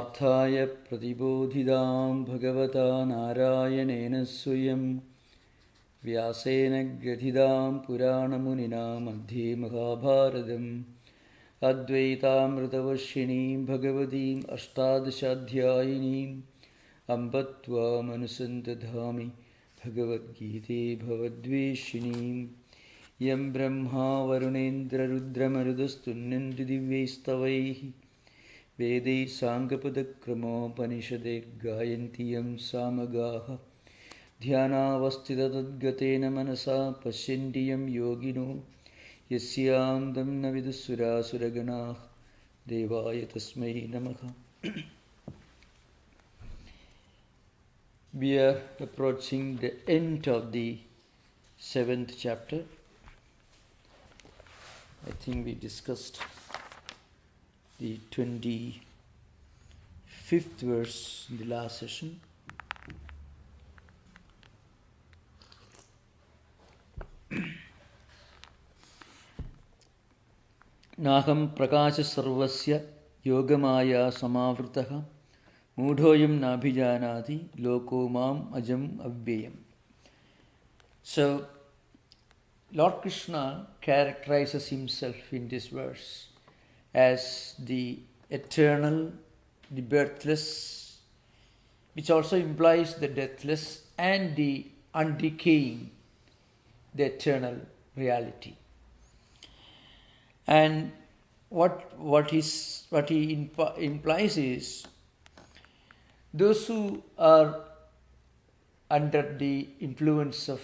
Parthaya pratibodhidam bhagavata narayanena swayam vyasena grathidam purana munina madhye mahabharadam advaitamritavashinim bhagavadim ashtadashadhyayinim ambatva manusantadhami Bhagavad Gita bhavadveshinim yam brahma varunendra rudra marudastunnanti divyaistavaihi Vede Sangapadakrammo Panishade Gayantiyam Samagaha Dhyanavastita Tadgatena Manasa Pashyantiyam Yogino Yasyam Damna Vidusura Suraganah Devaya Tasmai Namaha. We are approaching the end of the 7th chapter. I think we discussed the 25th verse in the last session. Naham Prakasha Sarvasya Yogamaya Samavritaha Mudhoyam Nabhijanati Loko Mam Ajam Avyayam. So, Lord Krishna characterizes himself in this verse as the eternal, the birthless, which also implies the deathless and the undecaying, the eternal reality. And what he implies is those who are under the influence of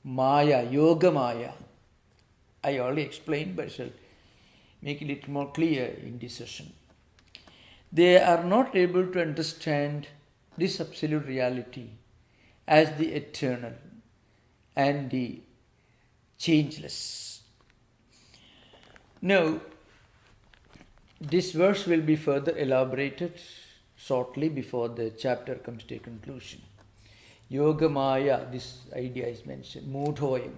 Maya, Yogamaya, I already explained, but I shall make it a little more clear in this session. They are not able to understand this absolute reality as the eternal and the changeless. Now, this verse will be further elaborated shortly before the chapter comes to a conclusion. Yogamaya, this idea is mentioned, Mudhoyam.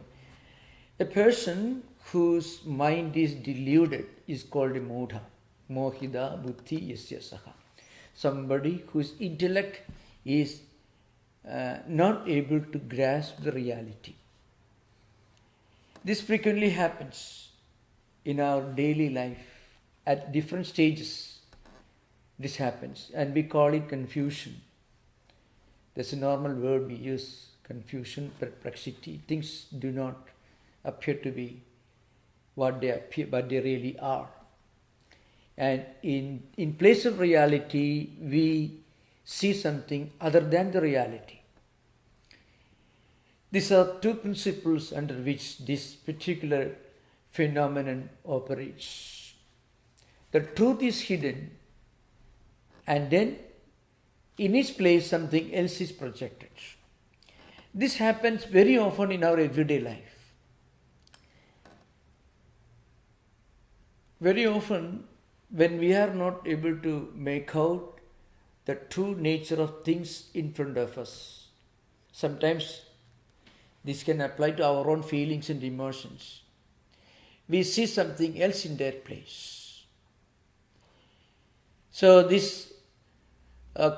A person whose mind is deluded is called a Mudha. Mohida Buddhi Yasya Saha. Somebody whose intellect is not able to grasp the reality. This frequently happens in our daily life at different stages. This happens and we call it confusion. That's a normal word we use, confusion, perplexity. Things do not appear to be what they appear, but they really are. And in place of reality, we see something other than the reality. These are two principles under which this particular phenomenon operates. The truth is hidden, and then in its place something else is projected. This happens very often in our everyday life. Very often when we are not able to make out the true nature of things in front of us, sometimes this can apply to our own feelings and emotions. We see something else in their place. So this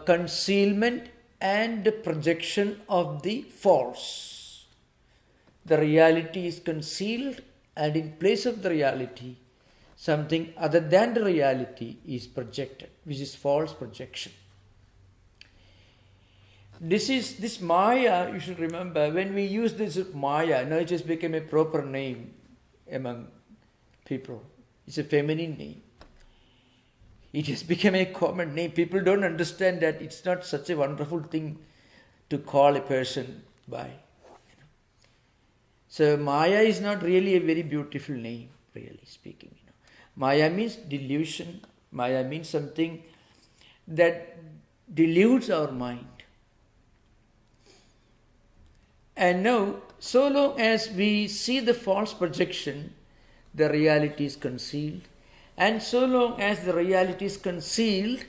concealment and projection of the false. The reality is concealed, and in place of the reality, something other than the reality is projected, which is false projection. This Maya, you should remember, when we use this Maya, now it has become a proper name among people. It's a feminine name. It has become a common name. People don't understand that it's not such a wonderful thing to call a person by. So Maya is not really a very beautiful name, really speaking. Maya means delusion. Maya means something that deludes our mind. And now, so long as we see the false projection, the reality is concealed. And so long as the reality is concealed,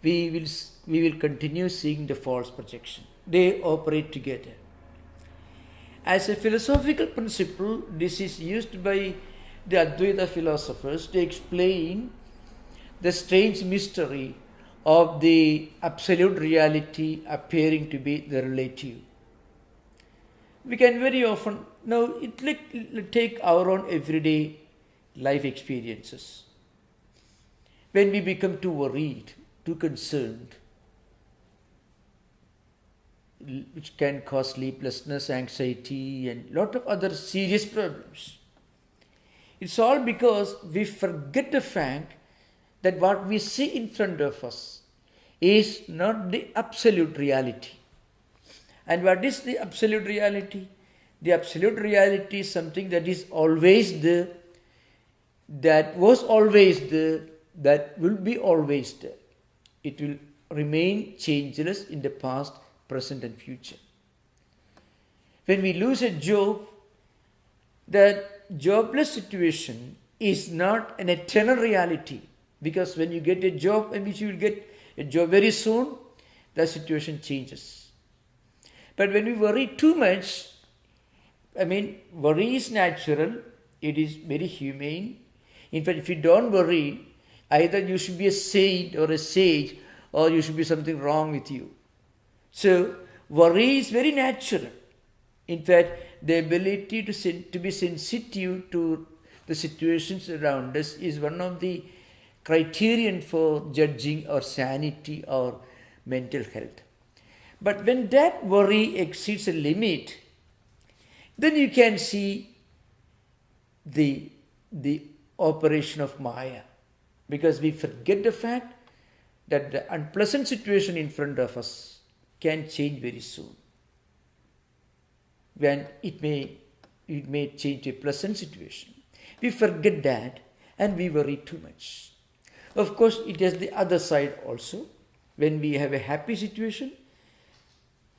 we will continue seeing the false projection. They operate together. As a philosophical principle, this is used by the Advaita philosophers to explain the strange mystery of the absolute reality appearing to be the relative. We can very often, now take our own everyday life experiences. When we become too worried, too concerned, which can cause sleeplessness, anxiety, and a lot of other serious problems. It's all because we forget the fact that what we see in front of us is not the absolute reality. And what is the absolute reality? The absolute reality is something that is always there, that was always there, that will be always there. It will remain changeless in the past, present and future. When we lose a job, that jobless situation is not an eternal reality, because when you get a job and which you will get a job very soon, the situation changes. But when we worry too much, worry is natural, it is very humane. In fact, if you don't worry, either you should be a saint or a sage, or you should be something wrong with you. So, worry is very natural. In fact, the ability to be sensitive to the situations around us is one of the criterion for judging our sanity or mental health. But when that worry exceeds a limit, then you can see the operation of Maya. Because we forget the fact that the unpleasant situation in front of us can change very soon. When it may change to a pleasant situation. We forget that and we worry too much. Of course, it has the other side also. When we have a happy situation,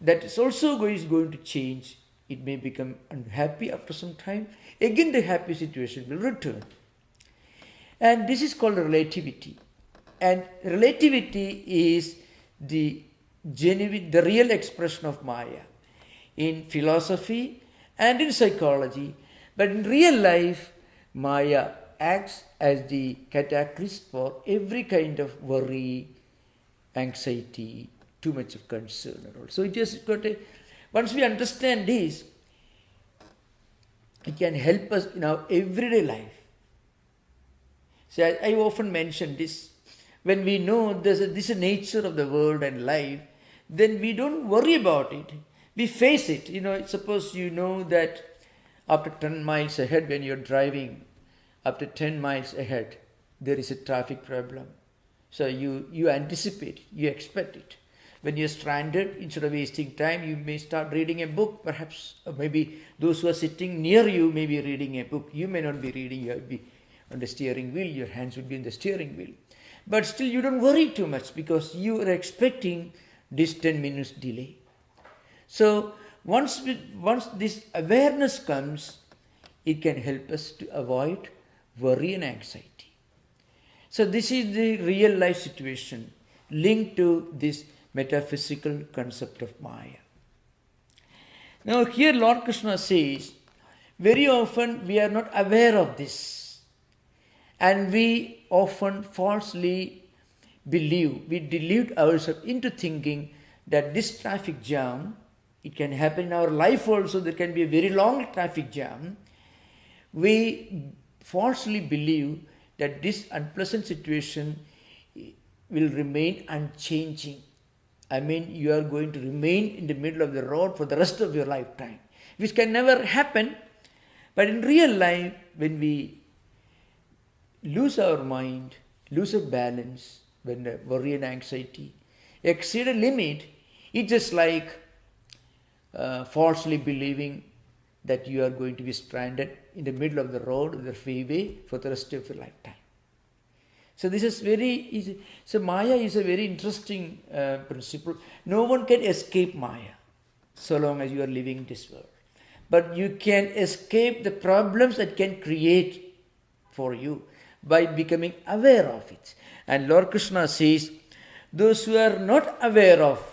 that is also going to change. It may become unhappy after some time. Again, the happy situation will return. And this is called relativity. And relativity is the real expression of Maya in philosophy and in psychology. But in real life, Maya acts as the catalyst for every kind of worry, anxiety, too much of concern and all. So it has got once we understand this, it can help us in our everyday life. So I often mention this. When we know this is the nature of the world and life, then we don't worry about it. We face it. Suppose you know that after 10 miles ahead when you're driving, after 10 miles ahead, there is a traffic problem. So you anticipate, you expect it. When you're stranded, instead of wasting time, you may start reading a book, perhaps, or maybe those who are sitting near you may be reading a book. You may not be reading, you will be on the steering wheel, your hands will be in the steering wheel. But still you don't worry too much because you are expecting this 10 minutes delay. So once this awareness comes, it can help us to avoid worry and anxiety. So this is the real life situation linked to this metaphysical concept of Maya. Now here Lord Krishna says, very often we are not aware of this. And we often falsely believe, we delude ourselves into thinking that this traffic jam, it can happen in our life also, there can be a very long traffic jam. We falsely believe that this unpleasant situation will remain unchanging. You are going to remain in the middle of the road for the rest of your lifetime, which can never happen. But in real life, when we lose our mind, lose our balance, when the worry and anxiety exceed a limit, it's just like falsely believing that you are going to be stranded in the middle of the road, of the freeway for the rest of your lifetime. So this is very easy. So Maya is a very interesting principle. No one can escape Maya so long as you are living in this world. But you can escape the problems that can create for you by becoming aware of it. And Lord Krishna says, those who are not aware of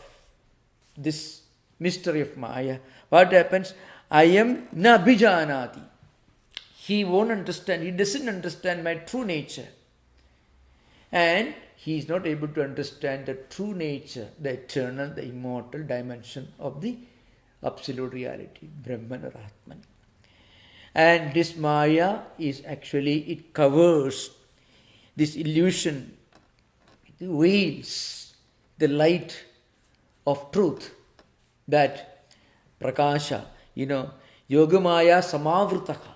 this mystery of Maya, what happens? Ayam na bijanati. He won't understand, he doesn't understand my true nature. And he is not able to understand the true nature, the eternal, the immortal dimension of the absolute reality, Brahman or Atman. And this Maya is actually, it covers this illusion, it veils the light of truth, that Prakasha, Yogamaya Samavrutaka.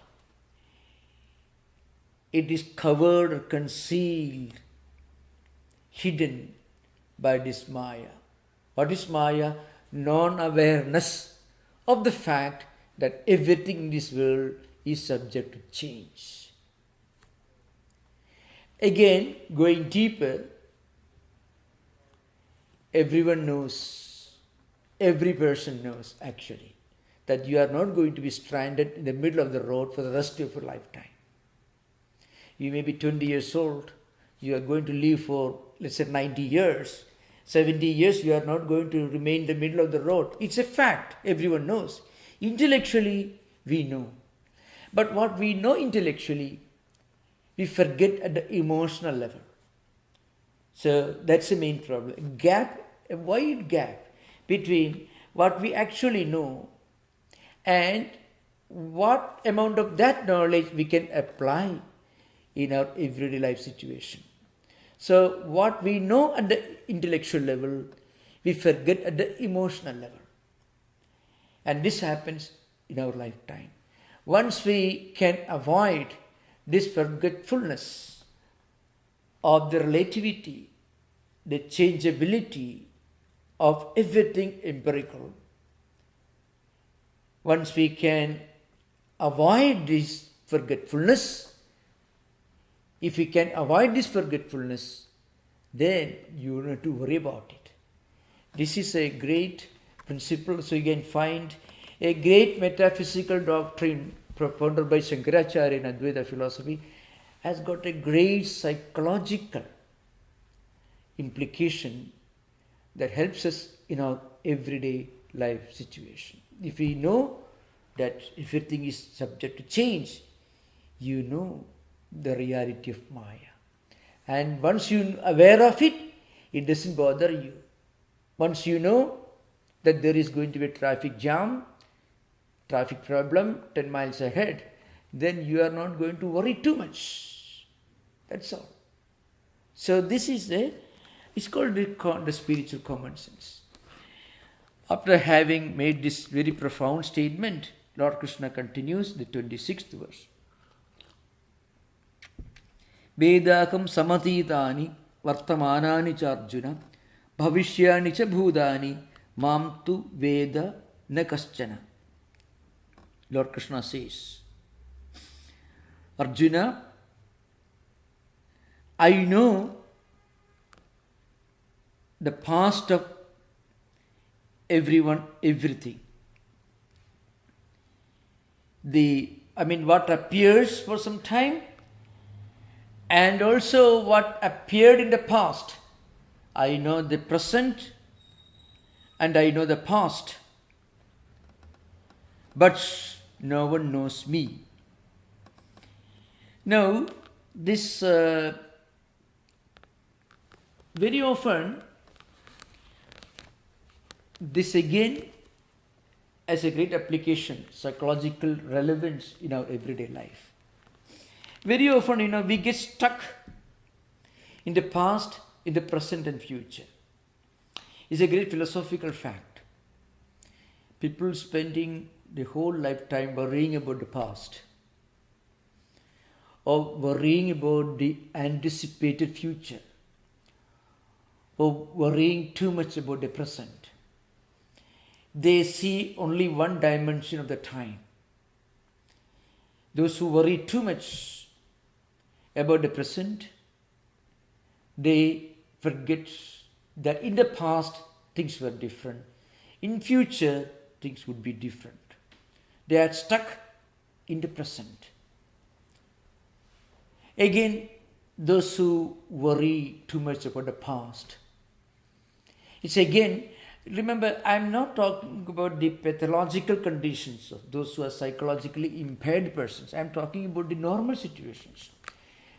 It is covered or concealed, hidden by this Maya. What is Maya? Non-awareness of the fact that everything in this world is subject to change. Again, going deeper, everyone knows, every person knows actually, that you are not going to be stranded in the middle of the road for the rest of your lifetime. You may be 20 years old, you are going to live for, let's say, 90 years. 70 years, you are not going to remain in the middle of the road. It's a fact, everyone knows. Intellectually, we know. But what we know intellectually, we forget at the emotional level. So that's the main problem. A wide gap between what we actually know and what amount of that knowledge we can apply in our everyday life situation. So what we know at the intellectual level, we forget at the emotional level. And this happens in our lifetime. Once we can avoid this forgetfulness of the relativity, the changeability of everything empirical, once we can avoid this forgetfulness, if we can avoid this forgetfulness, then you don't have to worry about it. This is a great principle. So you can find a great metaphysical doctrine propounded by Shankaracharya in Advaita philosophy has got a great psychological implication that helps us in our everyday life situation. If we know that everything is subject to change, you know the reality of Maya. And once you're aware of it, it doesn't bother you. Once you know that there is going to be a traffic jam, traffic problem 10 miles ahead, then you are not going to worry too much. That's all. So this is it's called the spiritual common sense. After having made this very profound statement, Lord Krishna continues the 26th verse. Vedakam samatitani vartamanani cha Arjuna bhavishyani cha bhudani mam tu veda na kaschana. Lord Krishna says, Arjuna, I know the past of everyone, everything. What appears for some time and also what appeared in the past. I know the present and I know the past. But no one knows me. Now, this very often, this again has a great application, psychological relevance in our everyday life. Very often, we get stuck in the past, in the present and future. It's a great philosophical fact. People spending the whole lifetime worrying about the past or worrying about the anticipated future or worrying too much about the present. They see only one dimension of the time. Those who worry too much about the present, they forget that in the past things were different. In future, things would be different. They are stuck in the present. Again, those who worry too much about the past. It's again, remember, I'm not talking about the pathological conditions of those who are psychologically impaired persons. I'm talking about the normal situations.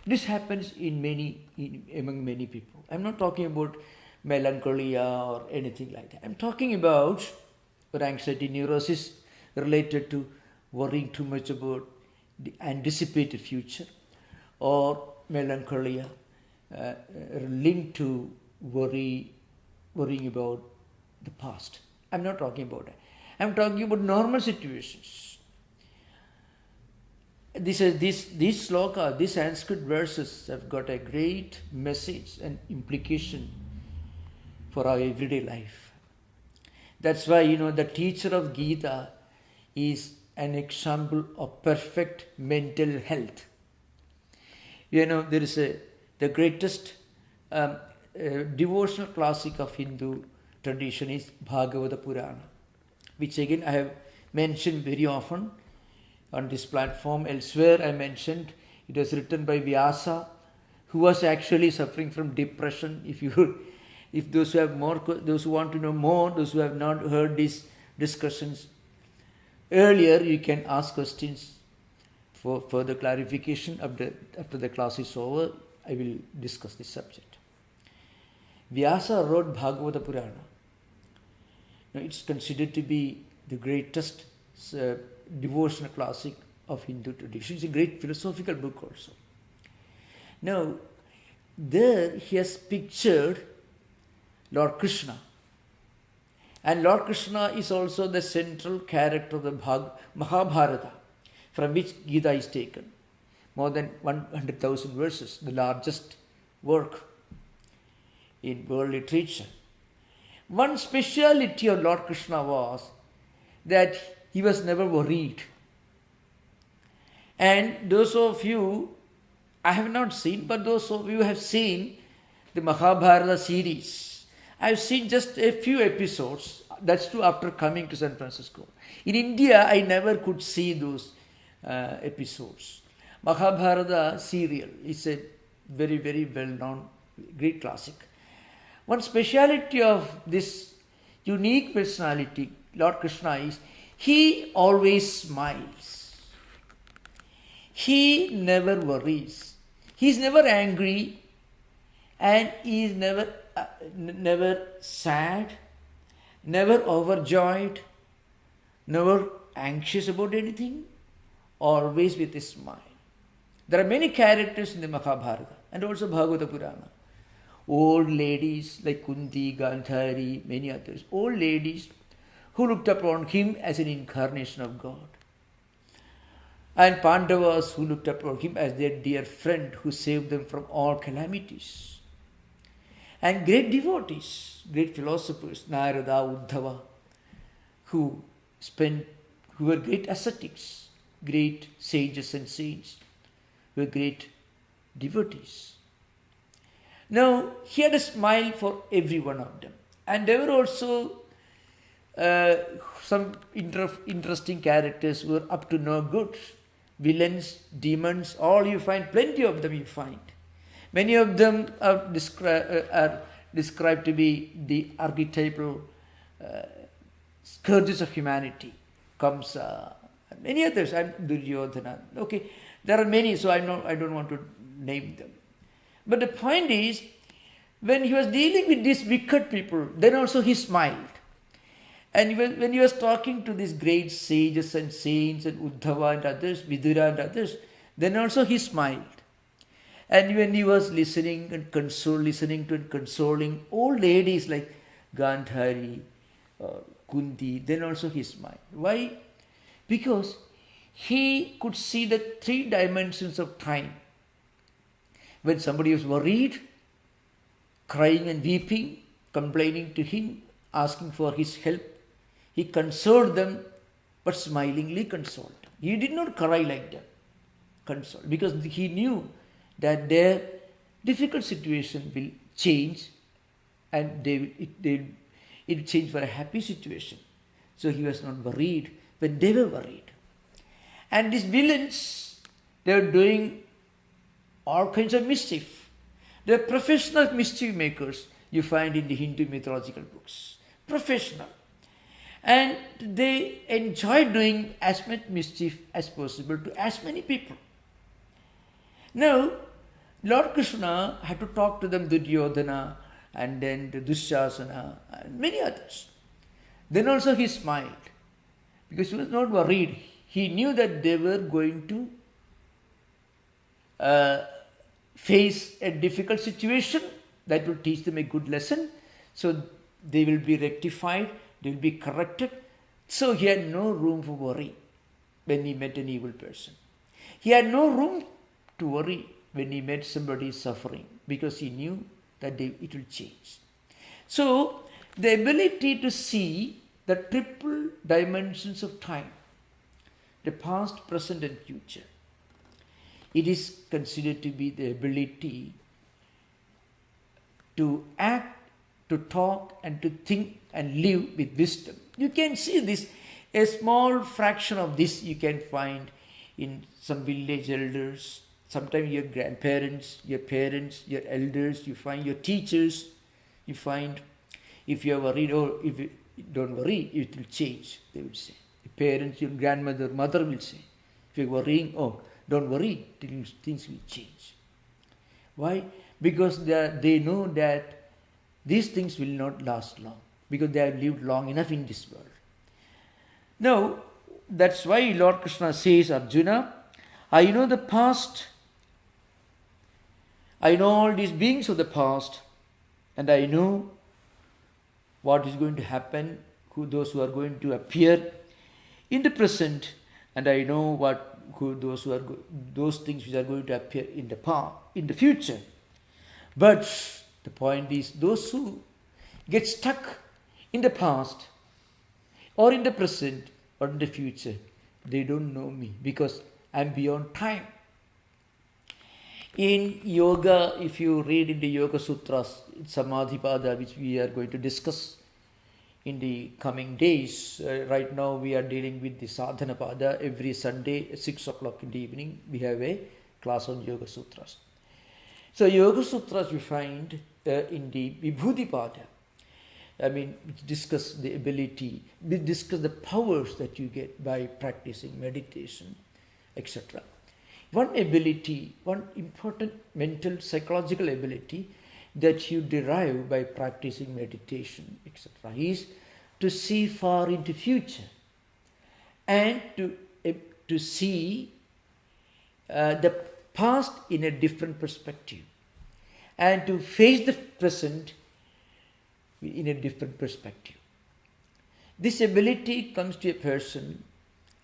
This happens among many people. I'm not talking about melancholia or anything like that. I'm talking about or anxiety neurosis related to worrying too much about the anticipated future, or melancholia linked to worrying about the past. I'm not talking about that. I'm talking about normal situations. These sloka, these Sanskrit verses have got a great message and implication for our everyday life. That's why, the teacher of Gita is an example of perfect mental health. There is the greatest devotional classic of Hindu tradition is Bhagavada Purana, which again I have mentioned very often on this platform. Elsewhere I mentioned it was written by Vyasa, who was actually suffering from depression. If those who want to know more, those who have not heard these discussions earlier, you can ask questions for further clarification. After the class is over, I will discuss this subject. Vyasa wrote Bhagavada Purana. It's considered to be the greatest devotional classic of Hindu tradition. It's a great philosophical book also. Now, there he has pictured Lord Krishna. And Lord Krishna is also the central character of the Mahabharata, from which Gita is taken. More than 100,000 verses, the largest work in world literature. One speciality of Lord Krishna was that he was never worried. And those of you, I have not seen, but those of you have seen the Mahabharata series. I have seen just a few episodes. That's too after coming to San Francisco. In India, I never could see those episodes. Mahabharata serial is a very, very well-known, great classic. One speciality of this unique personality, Lord Krishna, is he always smiles. He never worries. He is never angry, and he is never sad, never overjoyed, never anxious about anything, always with a smile. There are many characters in the Mahabharata and also Bhagavada Purana. Old ladies like Kunti, Gandhari, many others. Old ladies who looked upon him as an incarnation of God. And Pandavas who looked upon him as their dear friend who saved them from all calamities. And great devotees, great philosophers, Narada, Uddhava, who were great ascetics, great sages and saints, were great devotees. Now, he had a smile for every one of them. And there were also some interesting characters who were up to no good. Villains, demons, all you find, plenty of them you find. Many of them are described to be the archetypal scourges of humanity. Kamsa, many others, Duryodhana. Okay, there are many, so I don't want to name them. But the point is, when he was dealing with these wicked people, then also he smiled. And when he was talking to these great sages and saints and Uddhava and others, Vidura and others, then also he smiled. And when he was listening to and consoling old ladies like Gandhari or Kunti, then also he smiled. Why? Because he could see the 3 dimensions of time. When somebody was worried, crying and weeping, complaining to him, asking for his help, he consoled them, but smilingly consoled. He did not cry like them, console, because he knew that their difficult situation will change, and it will change for a happy situation. So he was not worried when they were worried. And these villains, they were doing all kinds of mischief. They are professional mischief makers you find in the Hindu mythological books. Professional. And they enjoy doing as much mischief as possible to as many people. Now, Lord Krishna had to talk to them, Duryodhana and then to Dushasana and many others. Then also he smiled because he was not worried. He knew that they were going to face a difficult situation that will teach them a good lesson. So they will be rectified, they will be corrected. So he had no room for worry when he met an evil person. He had no room to worry when he met somebody suffering because he knew that it will change. So the ability to see the triple dimensions of time, the past, present and future, it is considered to be the ability to act, to talk and to think and live with wisdom. You can see this, a small fraction of this you can find in some village elders, sometimes your grandparents, your parents, your elders, you find your teachers, you find if you are worried or if you don't worry, it will change, they will say. Your parents, your grandmother, mother will say. If you are worrying, oh, don't worry, things will change. Why? Because they know that these things will not last long because they have lived long enough in this world. Now, that's why Lord Krishna says, Arjuna, I know the past, I know all these beings of the past, and I know what is going to happen, those who are going to appear in the present, and I know those things which are going to appear in the future. But the point is, those who get stuck in the past or in the present or in the future, they don't know me because I am beyond time. In yoga, if you read in the Yoga Sutras, Samadhipada, which we are going to discuss in the coming days, right now we are dealing with the Sadhanapada. Every Sunday at 6 o'clock in the evening, we have a class on Yoga Sutras. So Yoga Sutras we find in the Vibhudipada, which discuss the ability, we discuss the powers that you get by practicing meditation, etc. One ability, one important mental, psychological ability that you derive by practicing meditation, etc., is to see far into future and to see the past in a different perspective and to face the present in a different perspective. This ability comes to a person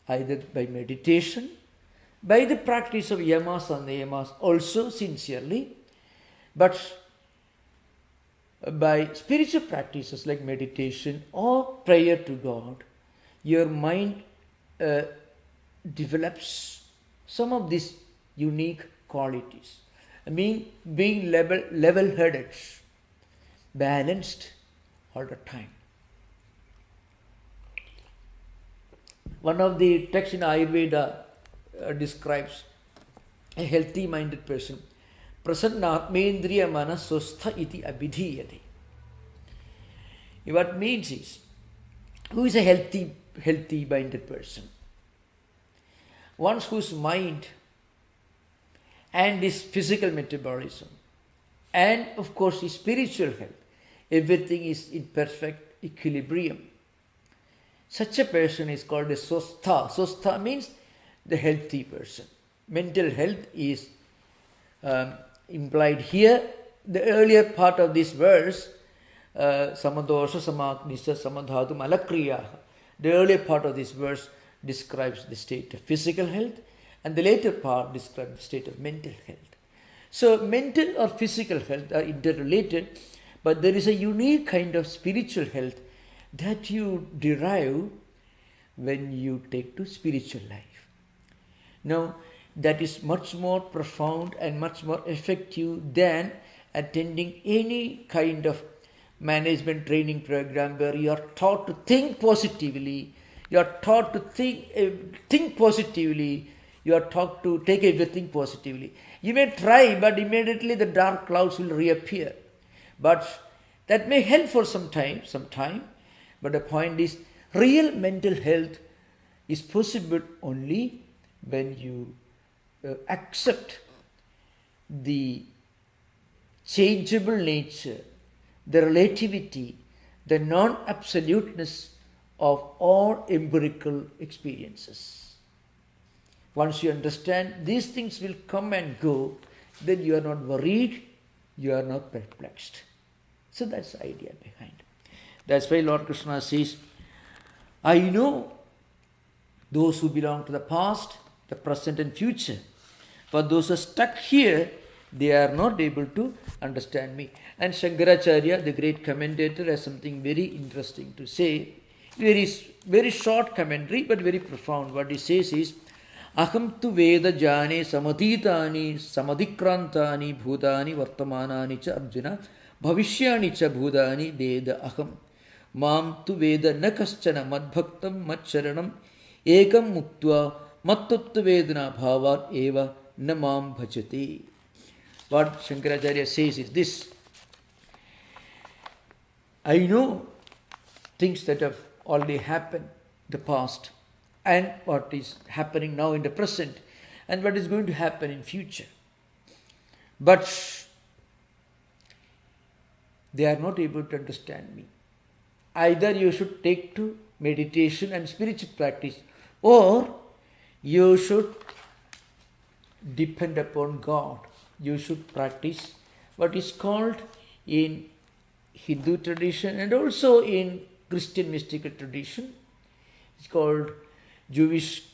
either by meditation, by the practice of yamas and niyamas also sincerely, but by spiritual practices like meditation or prayer to God, your mind develops some of these unique qualities. Being level-headed, balanced all the time. One of the texts in Ayurveda describes a healthy-minded person. Prasannatmendriya manasostha iti abhidhiyate. What means is, who is a healthy-minded person? One whose mind and his physical metabolism and of course his spiritual health, everything is in perfect equilibrium. Such a person is called a sostha. Sostha means the healthy person. Mental health is implied here. The earlier part of this verse, samadosha samaknisa samadhatu malakriya. The earlier part of this verse describes the state of physical health, and the later part describes the state of mental health. So mental or physical health are interrelated, but there is a unique kind of spiritual health that you derive when you take to spiritual life. Now, that is much more profound and much more effective than attending any kind of management training program where you are taught to think positively, you are taught to think positively, you are taught to take everything positively. You may try, but immediately the dark clouds will reappear. But that may help for some time. But the point is, real mental health is possible only when you accept the changeable nature, the relativity, the non-absoluteness of all empirical experiences. Once you understand these things will come and go, then you are not worried, you are not perplexed. So that's the idea behind. That's why Lord Krishna says, I know those who belong to the past, the present and future. For those who are stuck here, they are not able to understand me. And Shankaracharya, the great commentator, has something very interesting to say. Very short commentary, but very profound. What he says is, Aham tu veda jane samadhitani samadhikrantani bhutani vartamanani cha Arjuna bhavishyani cha bhutani veda aham mam tu veda na kaschana madbhaktam madcharanam ekam muktva mattutva vedana bhavat eva namam bhajati. What Shankaracharya says is this: I know things that have already happened in the past, and what is happening now in the present, and what is going to happen in future. But they are not able to understand me. Either you should take to meditation and spiritual practice, or you should depend upon God. You should practice what is called in Hindu tradition and also in Christian mystical tradition. It's called Jewish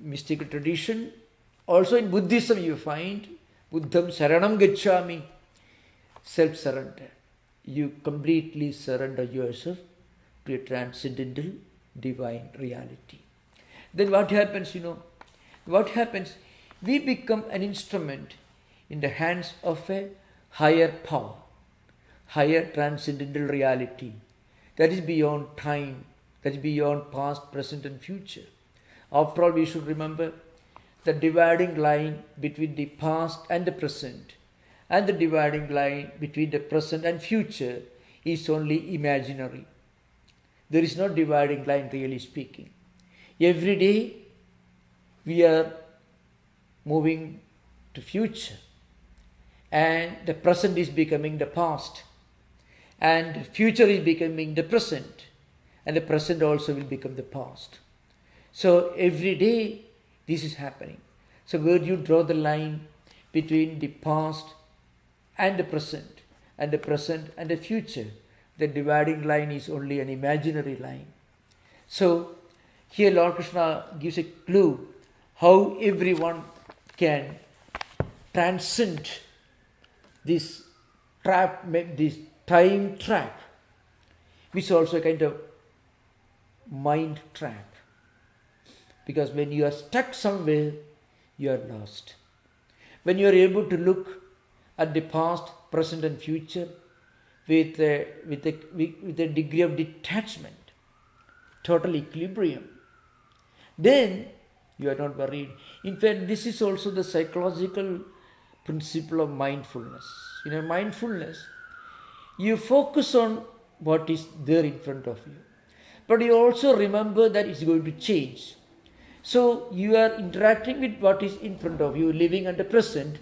mystical tradition. Also in Buddhism you find Buddham Saranam Gacchami, self-surrender. You completely surrender yourself to a transcendental divine reality. Then what happens, what happens? We become an instrument in the hands of a higher power, higher transcendental reality that is beyond time, that is beyond past, present and future. After all, we should remember the dividing line between the past and the present, and the dividing line between the present and future is only imaginary. There is no dividing line, really speaking. Every day we are moving to future, and the present is becoming the past, and the future is becoming the present, and the present also will become the past. So every day this is happening. So where do you draw the line between the past and the present and the future? The dividing line is only an imaginary line. So here Lord Krishna gives a clue how everyone can transcend this trap, this time trap, which is also a kind of mind trap. Because when you are stuck somewhere, you are lost. When you are able to look at the past, present and future with a degree of detachment, total equilibrium, then you are not worried. In fact, this is also the psychological principle of mindfulness. In mindfulness, you focus on what is there in front of you, but you also remember that it's going to change. So you are interacting with what is in front of you, living at the present,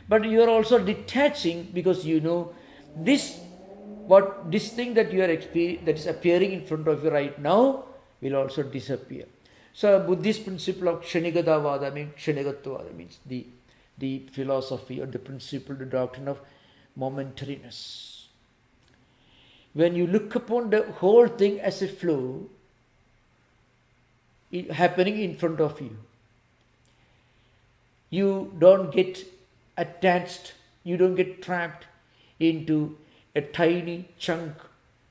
but you are also detaching, because you know this thing that you are that is appearing in front of you right now will also disappear. So Buddhist principle of Kshanigata means the philosophy or the principle, the doctrine of momentariness. When you look upon the whole thing as a flow happening in front of you, you don't get attached, you don't get trapped into a tiny chunk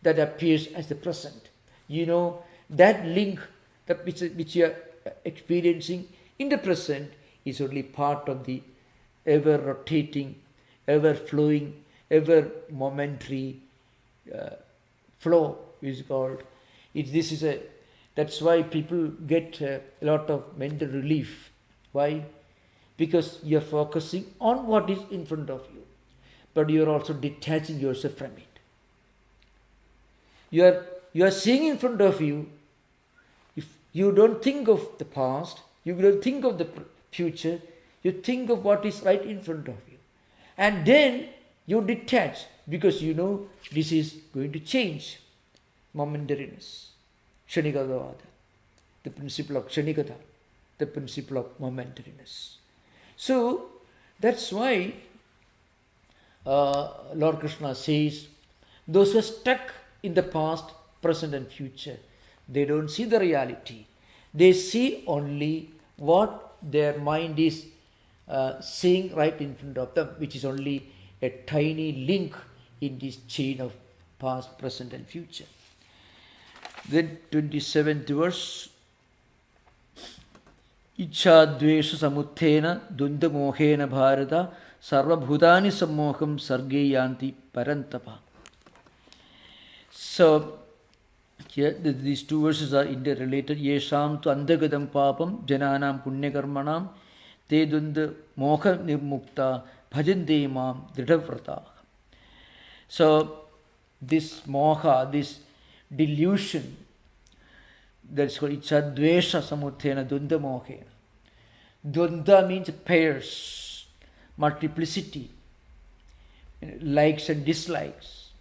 that appears as the present. That link which you are experiencing in the present is only part of the ever rotating, ever flowing, ever momentary flow is called. That's why people get a lot of mental relief. Why? Because you are focusing on what is in front of you, but you are also detaching yourself from it. You are seeing in front of you. If you don't think of the past, you don't think of the future, You think of what is right in front of you. And then you detach because you know this is going to change. Momentariness. Kshanikavada. The principle of Kshanikata. The principle of momentariness. So that's why Lord Krishna says, those who are stuck in the past, present and future, they don't see the reality. They see only what their mind is seeing right in front of them, which is only a tiny link in this chain of past, present and future. Then 27th verse. Ichha dvesha samuthena dunda mohena bharata sarva bhutani sammoham sarge yanti parantapa. So here these two verses are interrelated. Yesham tu andagadam papam jananam punyakarmanam te dunda moha nirmukta bhajante mam dridhavrata. So this moha, this delusion, that's called ichha dvesha samuthena dunda mohena. Dvanda means pairs, multiplicity, likes and dislikes,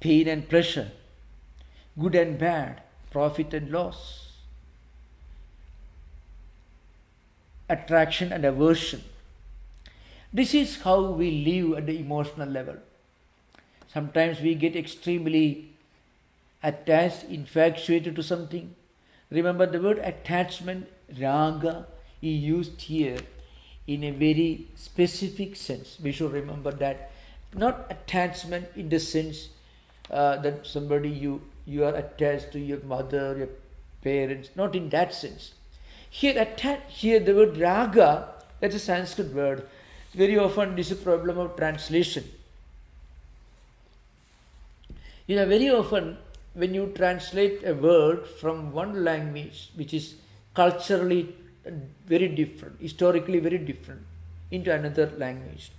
pain and pleasure, good and bad, profit and loss, attraction and aversion. This is how we live at the emotional level. Sometimes we get extremely attached, infatuated to something. Remember the word attachment, raga, is used here in a very specific sense. We should remember that. Not attachment in the sense that somebody you are attached to your mother, your parents, not in that sense. Here the word raga, that's a Sanskrit word. Very often this is a problem of translation. Very often when you translate a word from one language which is culturally very different, historically very different, into another language,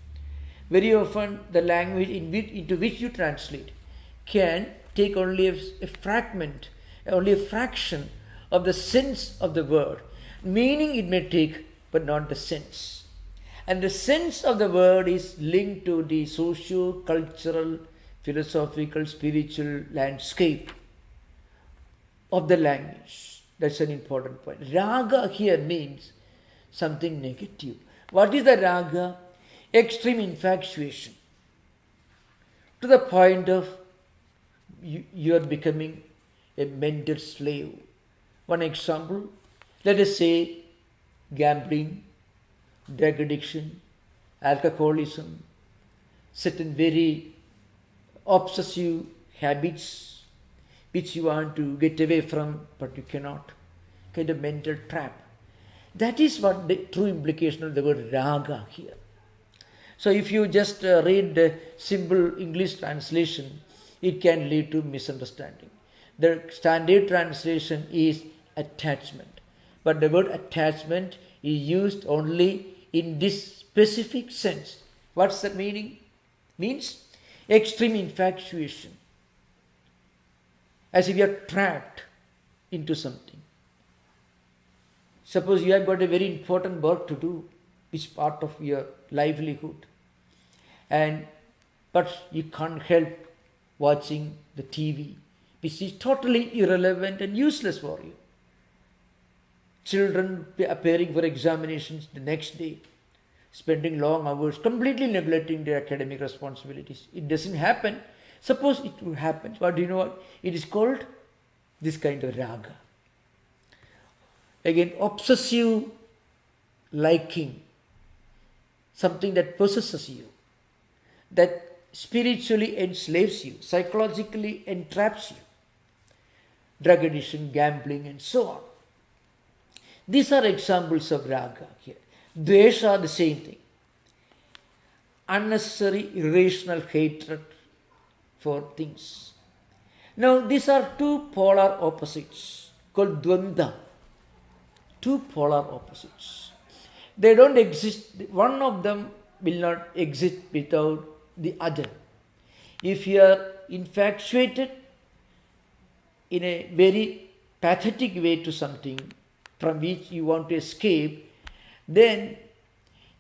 very often the language into which you translate can take only a fragment, only a fraction of the sense of the word. Meaning it may take, but not the sense. And the sense of the word is linked to the socio-cultural, philosophical, spiritual landscape of the language. That's an important point. Raga here means something negative. What is the raga? Extreme infatuation. To the point of you are becoming a mental slave. One example, let us say gambling, drug addiction, alcoholism, certain very obsessive habits which you want to get away from but you cannot. Kind of mental trap. That is what the true implication of the word raga here. So if you just read the simple English translation, it can lead to misunderstanding. The standard translation is attachment. But the word attachment is used only in this specific sense. What's the meaning? Means extreme infatuation. As if you are trapped into something. Suppose you have got a very important work to do, which is part of your livelihood. But you can't help watching the TV, which is totally irrelevant and useless for you. Children appearing for examinations the next day, spending long hours, completely neglecting their academic responsibilities. It doesn't happen. Suppose it would happen. What do you know what? It is called this kind of raga. Again, obsessive liking, something that possesses you, that spiritually enslaves you, psychologically entraps you. Drug addiction, gambling and so on. These are examples of raga here. Dvesha, the same thing. Unnecessary, irrational hatred for things. Now, these are two polar opposites called dvanda. Two polar opposites. They don't exist. One of them will not exist without the other. If you are infatuated in a very pathetic way to something from which you want to escape, then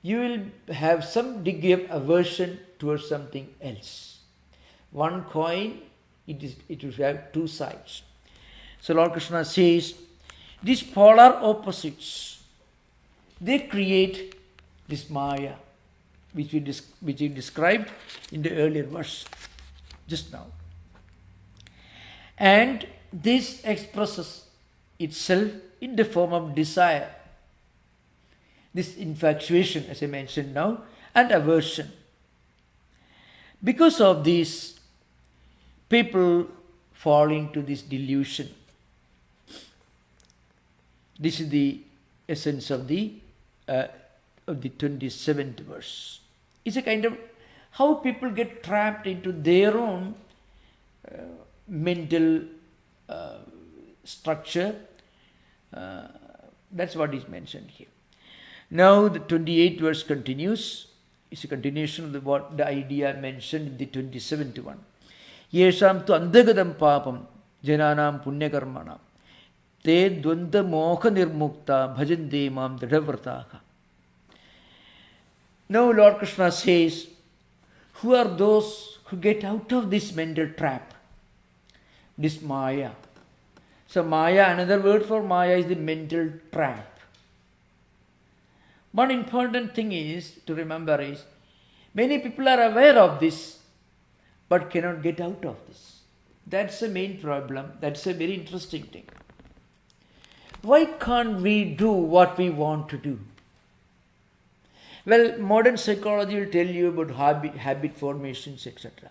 you will have some degree of aversion towards something else. One coin, it will have two sides. So Lord Krishna says, these polar opposites, they create this Maya, which he described in the earlier verse, just now. And this expresses itself in the form of desire, this infatuation, as I mentioned now, and aversion. Because of this, people fall into this delusion. This is the essence of the 27th verse. It's a kind of how people get trapped into their own mental structure. That's what is mentioned here. Now the 28th verse continues. It's a continuation of what the idea mentioned in the 27th one. Yesham tu andagadam papam jananam punyakarmanam te dvanda moha nirmukta bhajande mam dridhavrataha. Now Lord Krishna says, who are those who get out of this mental trap, this Maya? So Maya, another word for Maya is the mental trap. One important thing is to remember is, many people are aware of this, but cannot get out of this. That's the main problem. That's a very interesting thing. Why can't we do what we want to do? Well, modern psychology will tell you about habit formations, etc.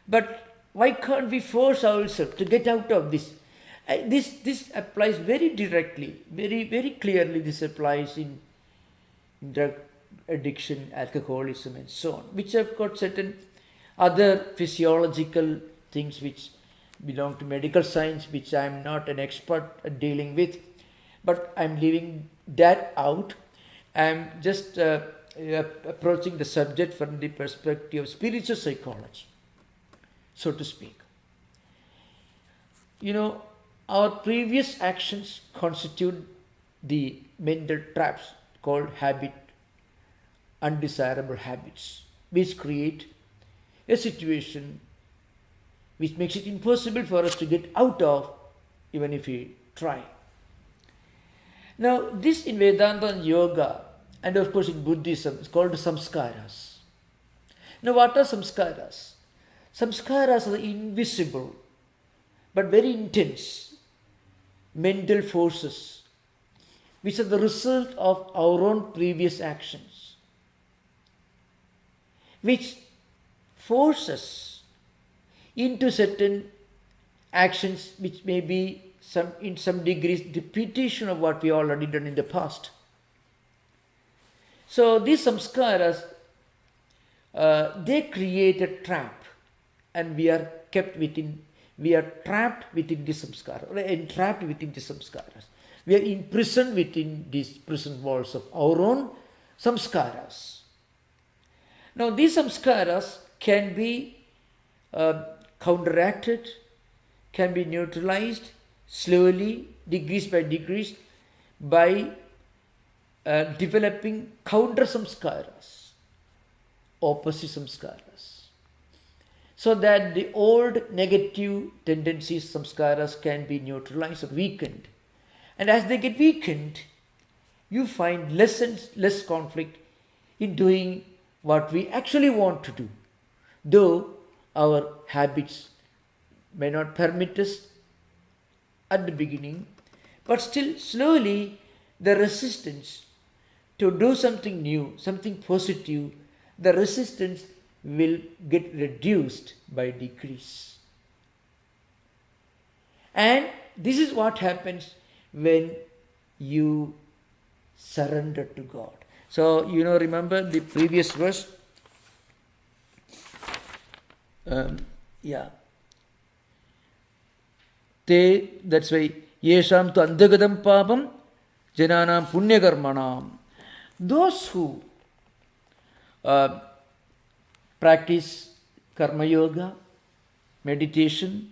But why can't we force ourselves to get out of this? This applies very directly, very clearly. This applies in drug addiction, alcoholism, and so on, which have got certain other physiological things which belong to medical science, which I am not an expert at dealing with, but I am leaving that out. I am just approaching the subject from the perspective of spiritual psychology, so to speak. You know, our previous actions constitute the mental traps called habit, undesirable habits, which create a situation which makes it impossible for us to get out of, even if we try. Now, this in Vedanta and Yoga, and of course in Buddhism, is called Samskaras. Now, what are Samskaras? Samskaras are invisible but very intense mental forces which are the result of our own previous actions, which force us into certain actions which may be in some degrees repetition of what we already done in the past. So these samskaras, they create a trap, and we are trapped within the samskara, or entrapped within the samskaras. We are imprisoned within these prison walls of our own samskaras. Now these samskaras can be counteracted, can be neutralized slowly, degrees by degrees, by developing counter samskaras, opposite samskaras, so that the old negative tendencies, samskaras, can be neutralized or weakened. And as they get weakened, you find less and less conflict in doing what we actually want to do, though our habits may not permit us at the beginning, but still slowly the resistance to do something new, something positive, the resistance will get reduced by decrease. And this is what happens when you surrender to God. So, remember the previous verse? That's why, Yesham tu andagadam papam jananam punyakarmanam. Those who practice karma yoga, meditation,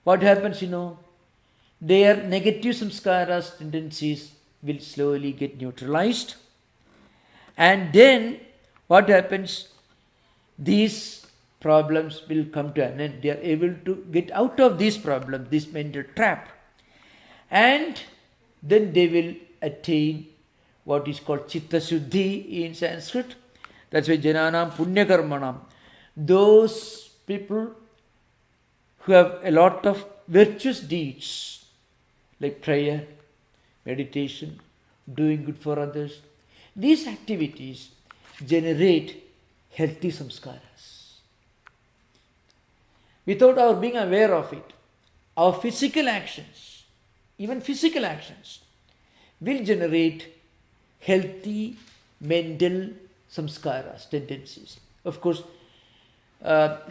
what happens, their negative samskaras, tendencies will slowly get neutralized, And then what happens? These problems will come to an end. They are able to get out of these problems, this mental trap. And then they will attain what is called chitta shuddhi in Sanskrit. That's why jananam punya karmanam. Those people who have a lot of virtuous deeds like prayer, meditation, doing good for others, these activities generate healthy samskaras. Without our being aware of it, our physical actions, even physical actions, will generate healthy mental samskaras, tendencies. Of course,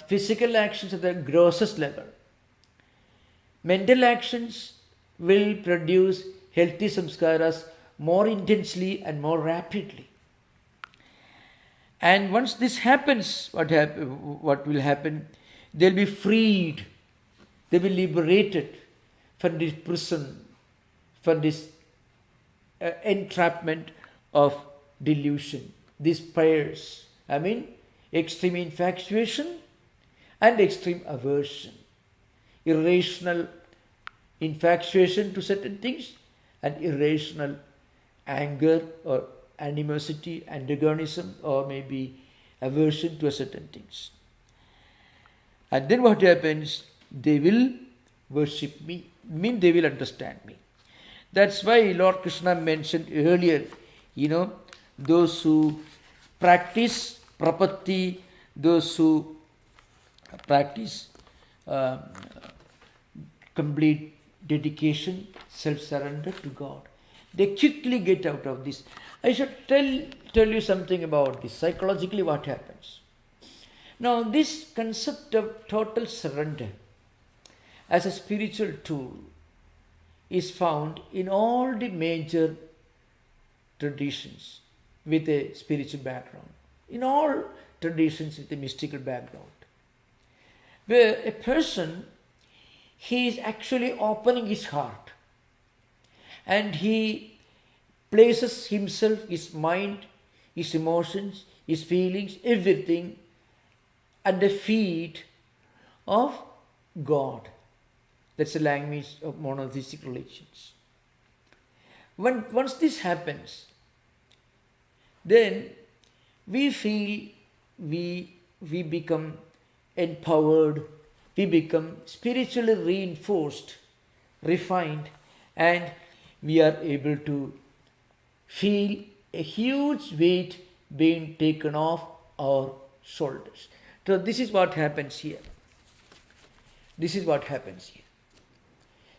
physical actions at the grossest level. Mental actions will produce healthy samskaras more intensely and more rapidly. And once this happens, what will happen? They'll be freed. They'll be liberated from this prison, from this entrapment of delusion. These pairs, extreme infatuation and extreme aversion. Irrational infatuation to certain things and irrational anger or animosity, antagonism, or maybe aversion to certain things. And then what happens? They will worship me, they will understand me. That's why Lord Krishna mentioned earlier, those who practice prapatti, those who practice complete dedication, self-surrender to God, they quickly get out of this. I should tell you something about this. Psychologically, what happens? Now, this concept of total surrender as a spiritual tool is found in all the major traditions with a spiritual background, in all traditions with a mystical background, where a person, he is actually opening his heart and he places himself, his mind, his emotions, his feelings, everything at the feet of God. That's the language of monotheistic religions. Once this happens, then we feel we become empowered, we become spiritually reinforced, refined, and we are able to feel a huge weight being taken off our shoulders. So this is what happens here. This is what happens here.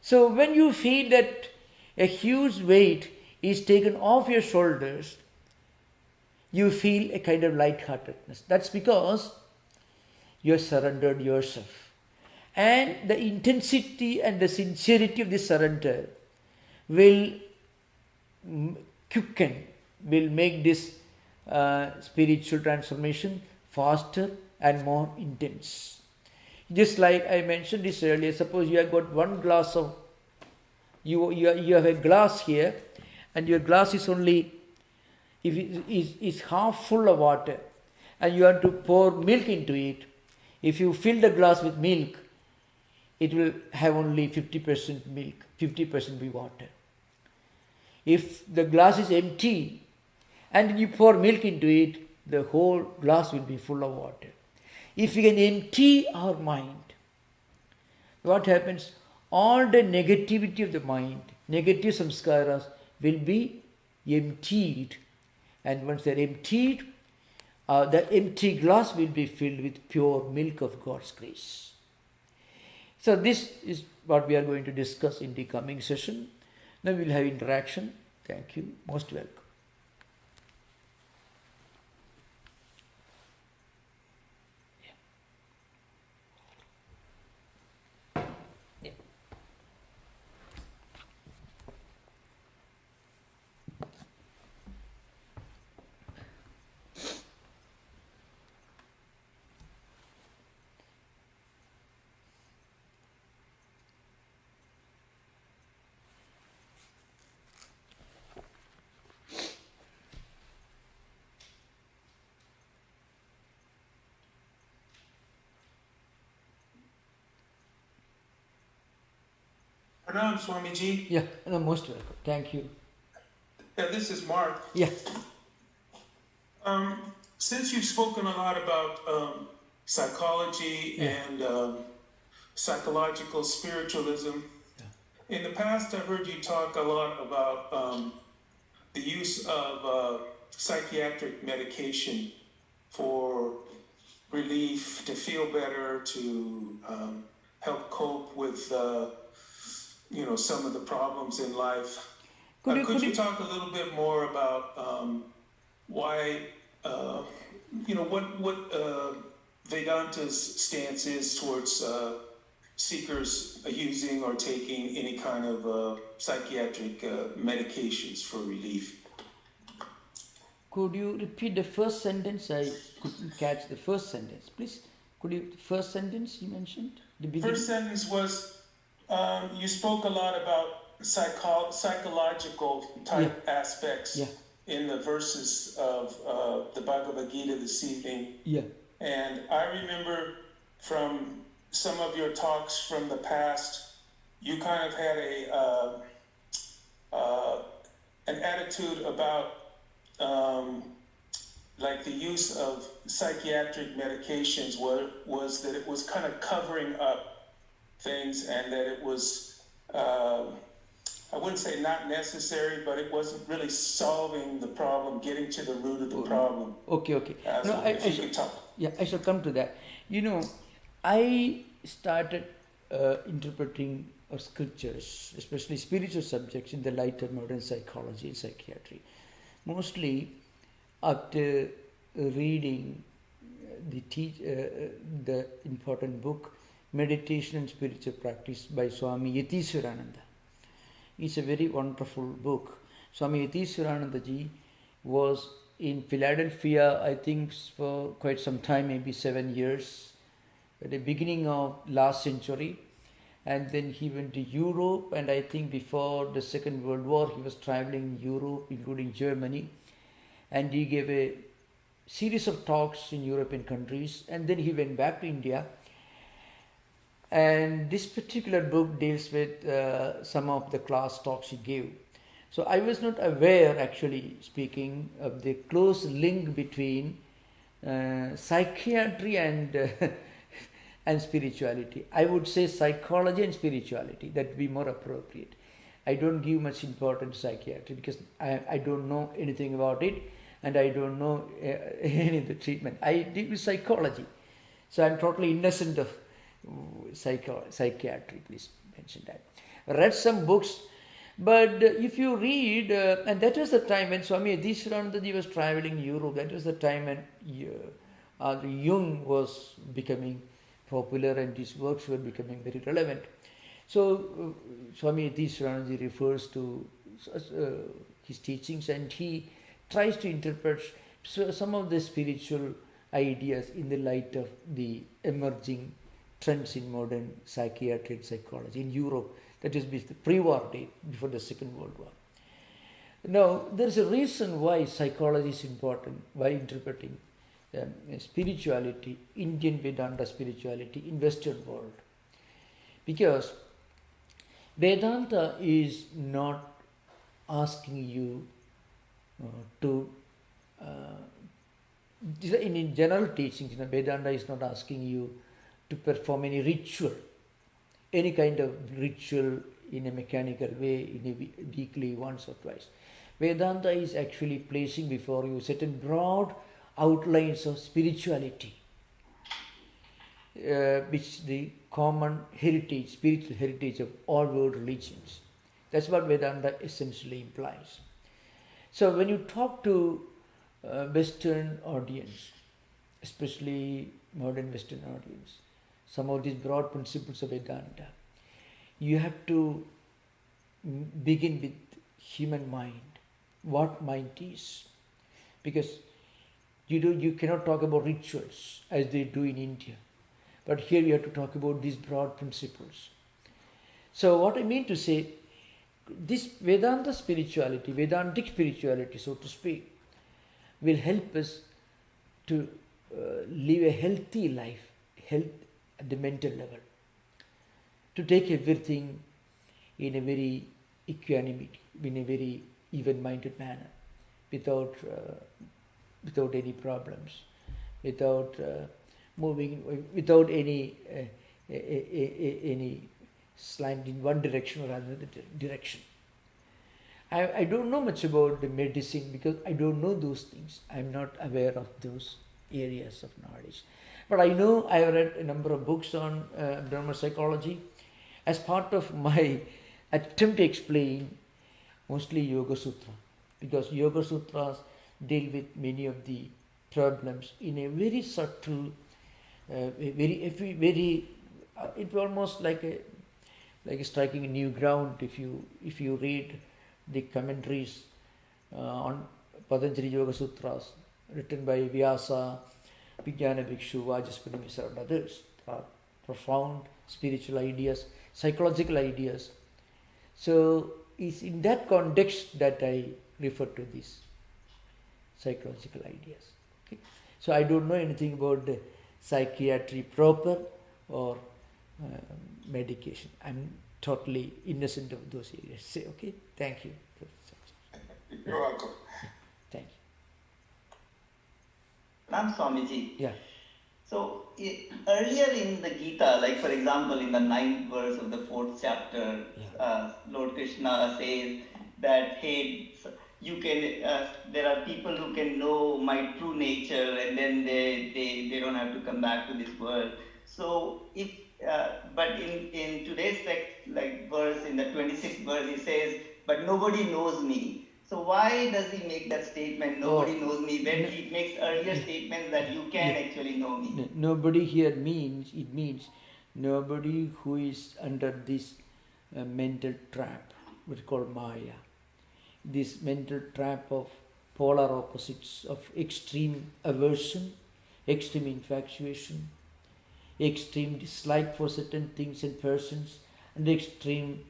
So when you feel that a huge weight is taken off your shoulders, you feel a kind of lightheartedness. That's because you have surrendered yourself. And the intensity and the sincerity of this surrender will quicken, will make this spiritual transformation faster and more intense. Just like I mentioned this earlier, suppose you have got one glass of, you have a glass here, and your glass is only, if it is half full of water, and you want to pour milk into it. If you fill the glass with milk, it will have only 50% milk, 50% will be water. If the glass is empty and you pour milk into it, the whole glass will be full of water. If we can empty our mind, what happens? All the negativity of the mind, negative samskaras will be emptied. And once they are emptied, the empty glass will be filled with pure milk of God's grace. So this is what we are going to discuss in the coming session. Now we will have interaction. Thank you. Most welcome. Pranam, Swamiji. Yeah, no, most welcome. Thank you. Yeah, this is Mark. Yeah. Since you've spoken a lot about psychology and psychological spiritualism, in the past I've heard you talk a lot about the use of psychiatric medication for relief, to feel better, to help cope with some of the problems in life. Could you talk a little bit more about why, what Vedanta's stance is towards seekers using or taking any kind of psychiatric medications for relief? Could you repeat the first sentence? I couldn't catch the first sentence. Please, first sentence you mentioned? The beginning? First sentence was, you spoke a lot about psychological type aspects in the verses of the Bhagavad Gita this evening. Yeah. And I remember from some of your talks from the past, you kind of had an attitude about like the use of psychiatric medications was that it was kind of covering up things, and that it was I wouldn't say not necessary, but it wasn't really solving the problem, getting to the root of the problem. Okay. I shall come to that. I started interpreting scriptures, especially spiritual subjects, in the light of modern psychology and psychiatry. Mostly after reading the important book, Meditation and Spiritual Practice by Swami Tattwamayananda. It's a very wonderful book. Swami Tattwamayananda ji was in Philadelphia, I think, for quite some time, maybe 7 years, at the beginning of last century. And then he went to Europe, and I think before the Second World War, he was traveling in Europe, including Germany. And he gave a series of talks in European countries, and then he went back to India. And this particular book deals with some of the class talks he gave. So I was not aware, actually speaking, of the close link between psychiatry and and spirituality. I would say psychology and spirituality. That would be more appropriate. I don't give much importance to psychiatry because I don't know anything about it, and I don't know any of the treatment. I deal with psychology. So I'm totally innocent of psychiatry. Please mention that. Read some books, but if you read, and that was the time when Swami Tattwamayananda was traveling Europe. That was the time when Jung was becoming popular and his works were becoming very relevant. So Swami Tattwamayananda refers to his teachings, and he tries to interpret some of the spiritual ideas in the light of the emerging trends in modern psychiatry and psychology in Europe. That is the pre-war date, before the Second World War. Now, there is a reason why psychology is important, why interpreting spirituality, Indian Vedanta spirituality in Western world. Because Vedanta is not asking you in general teachings, Vedanta is not asking you to perform any ritual, any kind of ritual in a mechanical way, in a weekly, once or twice. Vedanta is actually placing before you certain broad outlines of spirituality, which the common heritage, spiritual heritage of all world religions. That's what Vedanta essentially implies. So when you talk to Western audience, especially modern Western audience, some of these broad principles of Vedanta, you have to begin with human mind, what mind is. Because you cannot talk about rituals as they do in India. But here you have to talk about these broad principles. So what I mean to say, this Vedanta spirituality, Vedantic spirituality, so to speak, will help us to live a healthy life, health at the mental level, to take everything in a very equanimity, in a very even-minded manner, without any problems, without moving, without any slant in one direction or another direction. I don't know much about the medicine because I don't know those things. I'm not aware of those areas of knowledge. But I know I have read a number of books on Brahma psychology as part of my attempt to explain mostly Yoga Sutra, because Yoga Sutras deal with many of the problems in a very subtle, very it's almost like striking a new ground if you read the commentaries on Patanjali Yoga Sutras written by Vyasa, Vijnana Bhikshu, Vajaspati Misra and others. Are profound spiritual ideas, psychological ideas. So it's in that context that I refer to these psychological ideas. Okay? So I don't know anything about the psychiatry proper or medication. I'm totally innocent of those areas. Say, okay, thank you. You're welcome. Thank you. Ram Swamiji. Yeah. So earlier in the Gita, like for example in the 9th verse of the 4th chapter, Lord Krishna says that, hey, you can. There are people who can know my true nature, and then they don't have to come back to this world. So if but in today's text, like verse in the 26th verse, he says, but nobody knows me. So why does he make that statement, nobody knows me, when he makes earlier statements that you can actually know me? Nobody here means nobody who is under this mental trap, what we call Maya. This mental trap of polar opposites, of extreme aversion, extreme infatuation, extreme dislike for certain things and persons, and extreme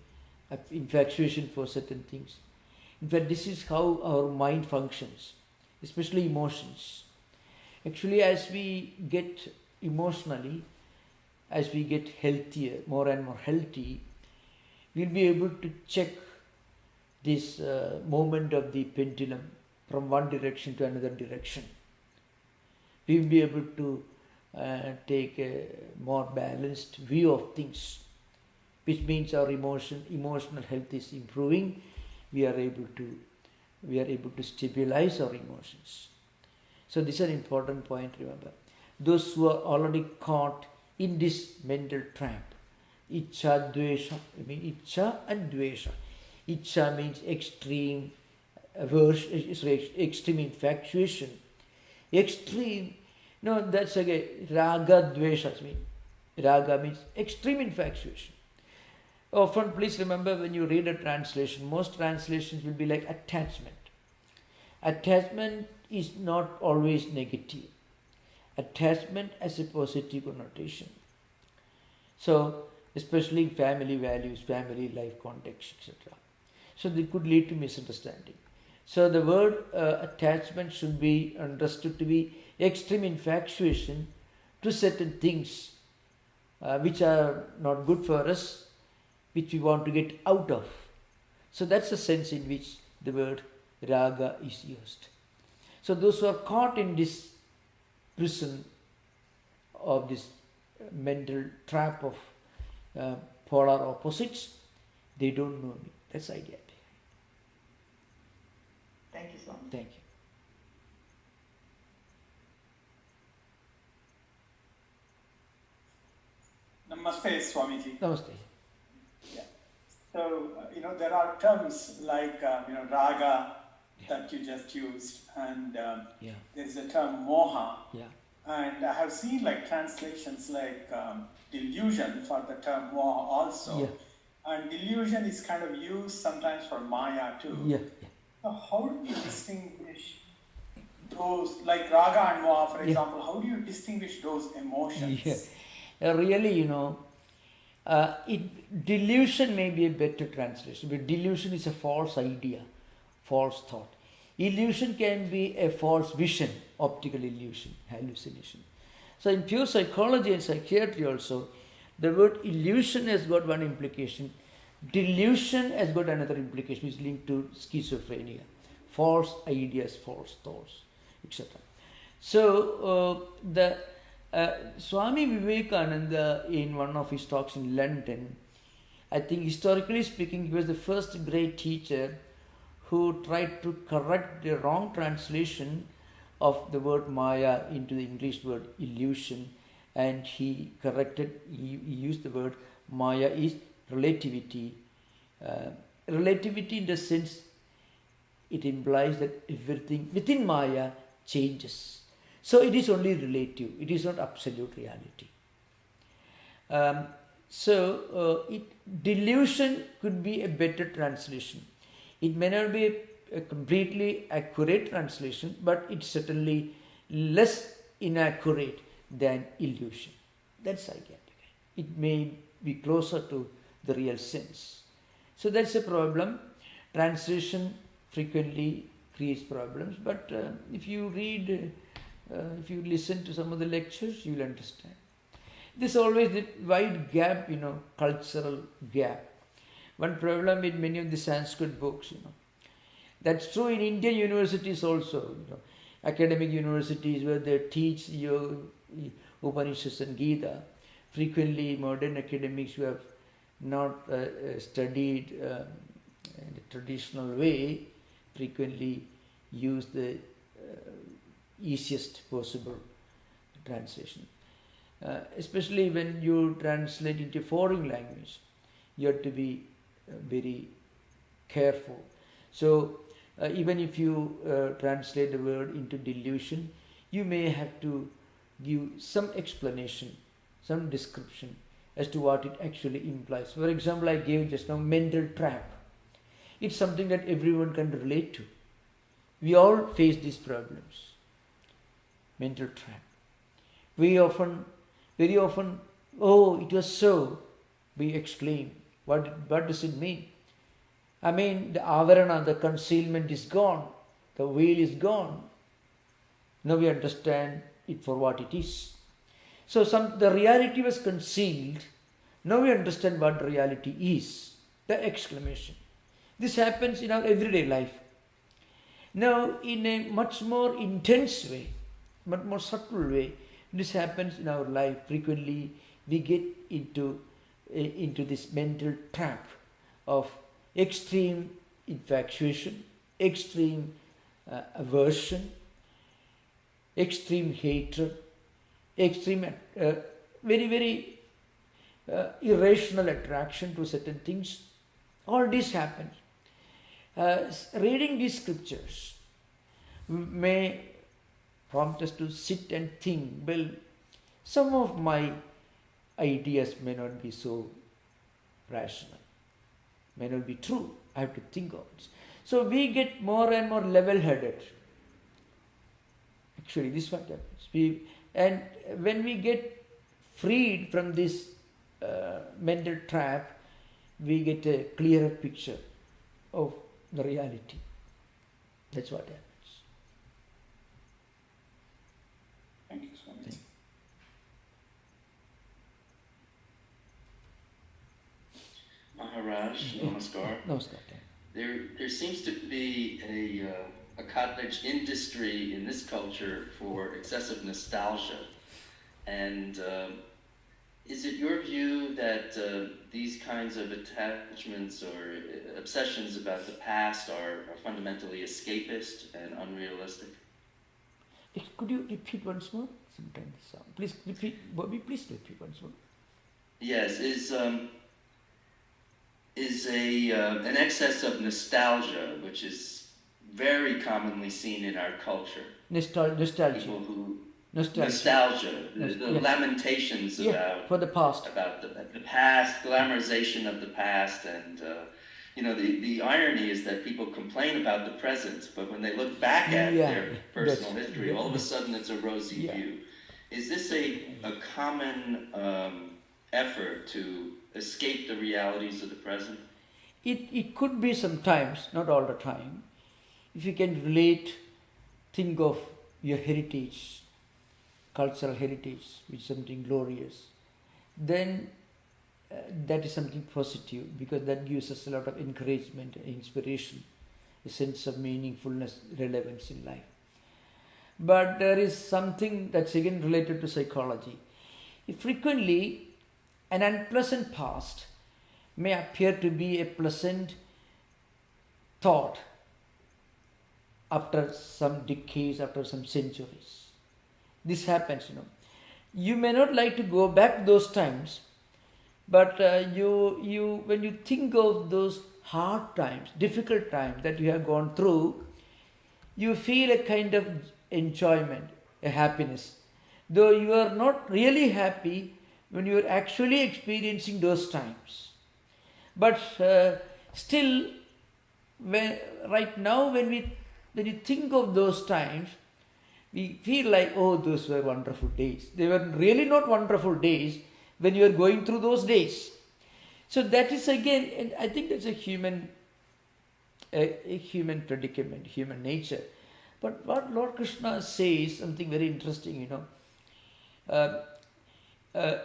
infatuation for certain things. In fact, this is how our mind functions, especially emotions. Actually, as we get emotionally, as we get healthier, more and more healthy, we'll be able to check this movement of the pendulum from one direction to another direction. We will be able to take a more balanced view of things, which means our emotional health is improving. We are able to stabilize our emotions. So this is an important point, remember. Those who are already caught in this mental trap, Ichcha, Dvesha, Ichcha and Dvesha. Ichcha means extreme aversion, extreme infatuation. Extreme, no, that's again, Raga, Dvesha means. Raga means extreme infatuation. Often, please remember when you read a translation, most translations will be like attachment. Attachment is not always negative. Attachment has a positive connotation. So, especially in family values, family life context, etc. So, they could lead to misunderstanding. So, the word attachment should be understood to be extreme infatuation to certain things which are not good for us, which we want to get out of. So that's the sense in which the word raga is used. So those who are caught in this prison of this mental trap of polar opposites, they don't know me. That's the idea. Thank you so much. Thank you. Namaste, Swamiji. Namaste. Yeah. So, there are terms like, raga that you just used, and there's a term moha. Yeah. And I have seen like translations like delusion for the term moha also. Yeah. And delusion is kind of used sometimes for Maya too. Yeah. So how do you distinguish those, like raga and moha, for example, how do you distinguish those emotions? Yeah. Really, delusion may be a better translation, but delusion is a false idea, false thought. Illusion can be a false vision, optical illusion, hallucination. So in pure psychology and psychiatry also, the word illusion has got one implication, Delusion has got another implication which is linked to schizophrenia, false ideas, false thoughts, etc. So the Swami Vivekananda, in one of his talks in London, I think historically speaking, he was the first great teacher who tried to correct the wrong translation of the word Maya into the English word illusion, and he used the word Maya is relativity. Relativity in the sense it implies that everything within Maya changes. So it is only relative, it is not absolute reality. Delusion could be a better translation. It may not be a completely accurate translation, but it's certainly less inaccurate than illusion. That's I get. It may be closer to the real sense. So that's a problem. Translation frequently creates problems, but if you read, if you listen to some of the lectures, you will understand. There's always the wide gap, cultural gap. One problem with many of the Sanskrit books, That's true in Indian universities also, academic universities where they teach Upanishads and Gita. Frequently, modern academics who have not studied in the traditional way frequently use the easiest possible translation. Especially when you translate into foreign language, you have to be very careful. So even if you translate the word into delusion, you may have to give some explanation, some description as to what it actually implies. For example, I gave just now mental trap. It's something that everyone can relate to. We all face these problems. Mental trap. Very often, oh, it was so, we exclaim. What does it mean? I mean, the Avarana, the concealment is gone. The veil is gone. Now we understand it for what it is. So the reality was concealed. Now we understand what the reality is. The exclamation. This happens in our everyday life. Now in a much more intense way, much more subtle way, this happens in our life. Frequently we get into this mental trap of extreme infatuation, extreme aversion, extreme hatred, extreme, very, very irrational attraction to certain things. All this happens. Reading these scriptures may prompt us to sit and think, well, some of my ideas may not be so rational, may not be true. I have to think of it. So we get more and more level-headed. Actually, this is what happens. And when we get freed from this mental trap, we get a clearer picture of the reality. That's what happens. Thank you, Swami. Maharaj, namaskar. Namaskar. There seems to be a cottage industry in this culture for excessive nostalgia. And is it your view that these kinds of attachments or obsessions about the past are fundamentally escapist and unrealistic? Could you repeat once more? Sometimes, please repeat. Bobby, please repeat once more. Yes, is an excess of nostalgia, which is very commonly seen in our culture. Nostalgia. People who Nostalgia. The lamentations about for the past, about the past, glamorization of the past, and the irony is that people complain about the present, but when they look back at their personal history, all of a sudden it's a rosy view. Is this a common effort to escape the realities of the present? It could be sometimes, not all the time. If you can relate, think of your heritage, cultural heritage, which is something glorious, then that is something positive, because that gives us a lot of encouragement, inspiration, a sense of meaningfulness, relevance in life. But there is something that's again related to psychology. Frequently, an unpleasant past may appear to be a pleasant thought after some decades, after some centuries. This happens, You may not like to go back to those times, but when you think of those hard times, difficult times that you have gone through, you feel a kind of enjoyment, a happiness. Though you are not really happy when you are actually experiencing those times. But still, right now when you think of those times, we feel like, oh, those were wonderful days. They were really not wonderful days when you are going through those days. So that is again, and I think that's a human predicament, human nature. But what Lord Krishna says, something very interesting,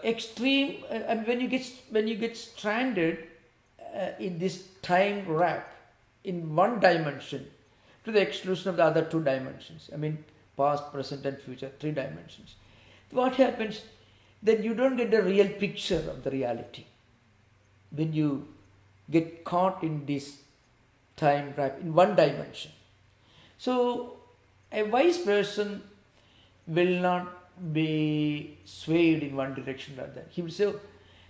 extreme. When you get stranded in this time wrap in one dimension, to the exclusion of the other two dimensions. Past, present, and future, 3 dimensions. What happens? Then you don't get the real picture of the reality. When you get caught in this time wrap in one dimension. So a wise person will not be swayed in one direction or that. He will say,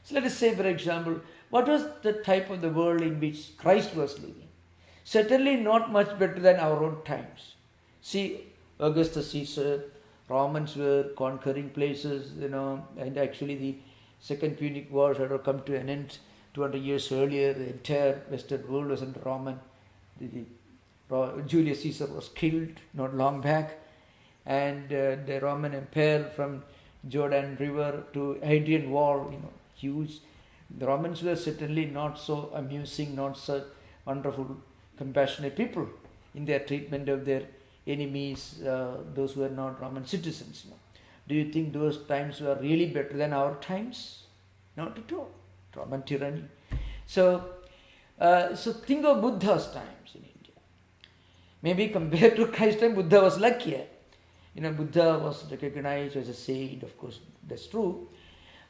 so let us say, for example, what was the type of the world in which Christ was living? Certainly not much better than our own times. See, Augustus Caesar, Romans were conquering places, and actually the Second Punic War had come to an end 200 years earlier. The entire Western world was under Roman. Julius Caesar was killed not long back, and the Roman Empire from Jordan River to Hadrian Wall, huge. The Romans were certainly not so amusing, not so wonderful, compassionate people in their treatment of their enemies, those who were not Roman citizens. Do you think those times were really better than our times? Not at all. Roman tyranny. So think of Buddha's times in India. Maybe compared to Christ's time, Buddha was luckier. Buddha was recognized as a saint, of course, that's true.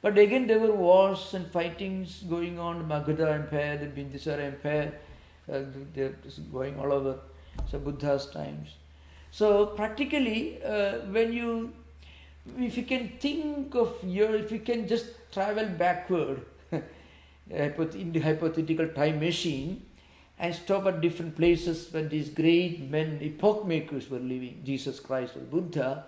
But again, there were wars and fightings going on. The Magadha Empire, the Bindusara Empire, they're going all over. So Buddha's times. So practically, if you can think of if you can just travel backward in the hypothetical time machine and stop at different places when these great men, epoch makers were living, Jesus Christ or Buddha,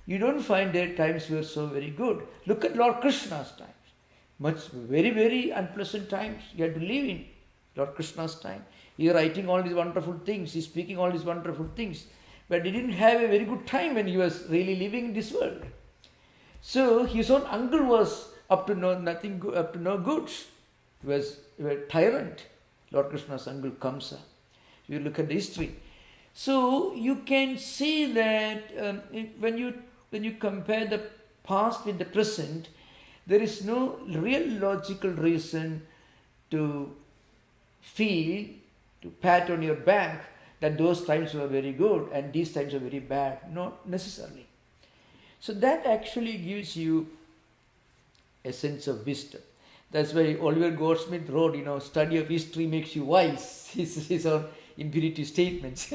you don't find their times were so very good. Look at Lord Krishna's times. Very, very unpleasant times he had to live in. Lord Krishna's time. He's writing all these wonderful things. He's speaking all these wonderful things. But he didn't have a very good time when he was really living in this world. So his own uncle was up to no good. He was a tyrant. Lord Krishna's uncle Kamsa. You look at the history. So you can see that when you compare the past with the present, there is no real logical reason to feel, to pat on your back that those times were very good and these times are very bad. Not necessarily. So that actually gives you a sense of wisdom. That's why Oliver Goldsmith wrote, study of history makes you wise. His own imperative statements.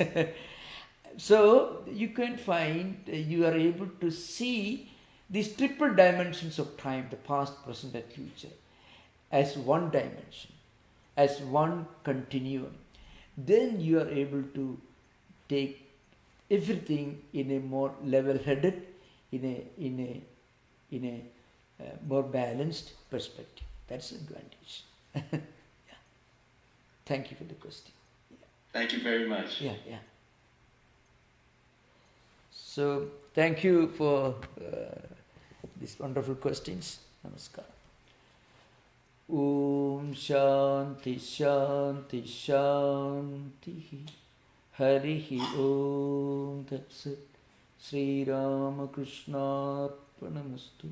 So you can find, you are able to see these triple dimensions of time, the past, present and future, as one dimension, as one continuum. Then you are able to take everything in a more level-headed, in a more balanced perspective. That's the advantage. Yeah. Thank you for the question. Yeah. Thank you very much. Yeah. So, thank you for these wonderful questions. Namaskar. Om Shanti Shanti Shanti Harihi Om Tat Sat Sri Ramakrishna Arpanamastu.